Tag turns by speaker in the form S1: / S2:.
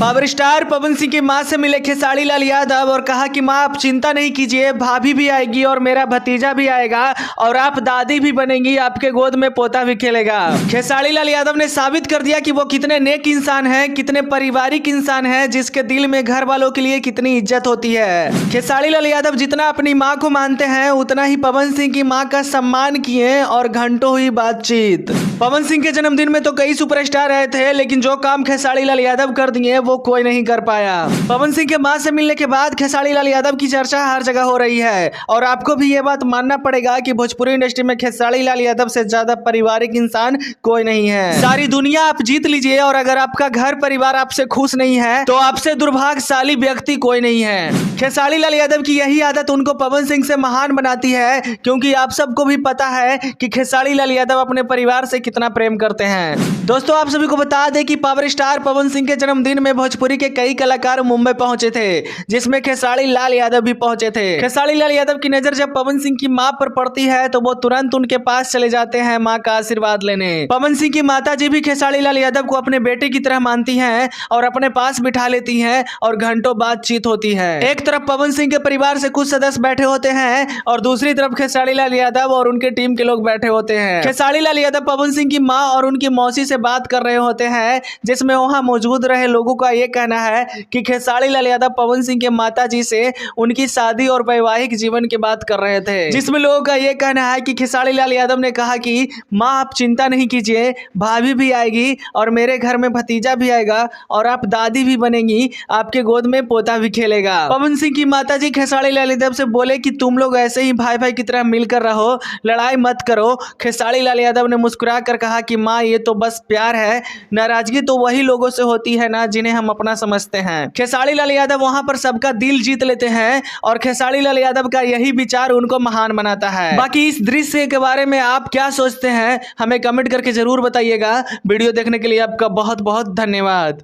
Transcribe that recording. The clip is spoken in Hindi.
S1: पावर स्टार पवन सिंह की मां से मिले खेसारी लाल यादव और कहा कि मां आप चिंता नहीं कीजिए, भाभी भी आएगी और मेरा भतीजा भी आएगा और आप दादी भी बनेंगी, आपके गोद में पोता भी खेलेगा। खेसारी लाल यादव ने साबित कर दिया कि वो कितने नेक इंसान हैं, कितने पारिवारिक इंसान हैं, जिसके दिल में घर वालों के लिए कितनी इज्जत होती है। खेसारी लाल यादव जितना अपनी मां को मानते हैं उतना ही पवन सिंह की मां का सम्मान किए और घंटों हुई बातचीत। पवन सिंह के जन्मदिन में तो कई सुपरस्टार आए थे, लेकिन जो काम खेसारी लाल यादव कर दिए वो कोई नहीं कर पाया। पवन सिंह के मां से मिलने के बाद खेसारी लाल यादव की चर्चा हर जगह हो रही है और आपको भी ये बात मानना पड़ेगा कि भोजपुरी इंडस्ट्री में खेसारी लाल यादव से ज्यादा पारिवारिक इंसान कोई नहीं है। सारी दुनिया आप जीत लीजिए और अगर आपका घर परिवार आपसे खुश नहीं है तो आपसे दुर्भाग्यशाली व्यक्ति कोई नहीं है। खेसारी लाल यादव की यही आदत उनको पवन सिंह से महान बनाती है, क्योंकि आप सबको भी पता है कि खेसारी लाल यादव अपने परिवार से कितना प्रेम करते हैं। दोस्तों आप सभी को बता दें कि पावर स्टार पवन सिंह के जन्मदिन में भोजपुरी के कई कलाकार मुंबई पहुंचे थे, जिसमें खेसारी लाल यादव भी पहुंचे थे। खेसारी लाल यादव की नजर जब पवन सिंह की मां पर पड़ती है तो वो तुरंत उनके पास चले जाते हैं मां का आशीर्वाद लेने। पवन सिंह की माता जी भी खेसारी लाल यादव को अपने बेटे की तरह मानती हैं और अपने पास बिठा लेती हैं और घंटों बातचीत होती है। एक तरफ पवन सिंह के परिवार से कुछ सदस्य बैठे होते हैं और दूसरी तरफ खेसारी लाल यादव और उनके टीम के लोग बैठे होते हैं। खेसारी लाल यादव पवन सिंह की मां और उनकी मौसी से बात कर रहे होते हैं, जिसमें वहां मौजूद रहे लोगों का यह कहना है कि खेसारी लाल यादव पवन सिंह के माता जी से उनकी शादी और वैवाहिक जीवन की बात कर रहे थे, जिसमें लोगों का यह कहना है कि खेसारी लाल यादव ने कहा कि मां आप चिंता नहीं कीजिए, भाभी भी आएगी और मेरे घर में भतीजा भी आएगा और आप दादी भी बनेंगी, आपके गोद में पोता भी खेलेगा। पवन सिंह की माता जी खेसारी लाल यादव से बोले कि तुम लोग ऐसे ही भाई भाई की तरह मिलकर रहो, लड़ाई मत करो। खेसारी लाल यादव ने मुस्कुरा कर कहा कि माँ ये तो बस प्यार है, नाराजगी तो वही लोगों से होती है ना जिन्हें हम अपना समझते हैं। खेसारी लाल यादव वहां पर सबका दिल जीत लेते हैं और खेसारी लाल यादव का यही विचार उनको महान बनाता है। बाकी इस दृश्य के बारे में आप क्या सोचते हैं हमें कमेंट करके जरूर बताइएगा। वीडियो देखने के लिए आपका बहुत बहुत धन्यवाद।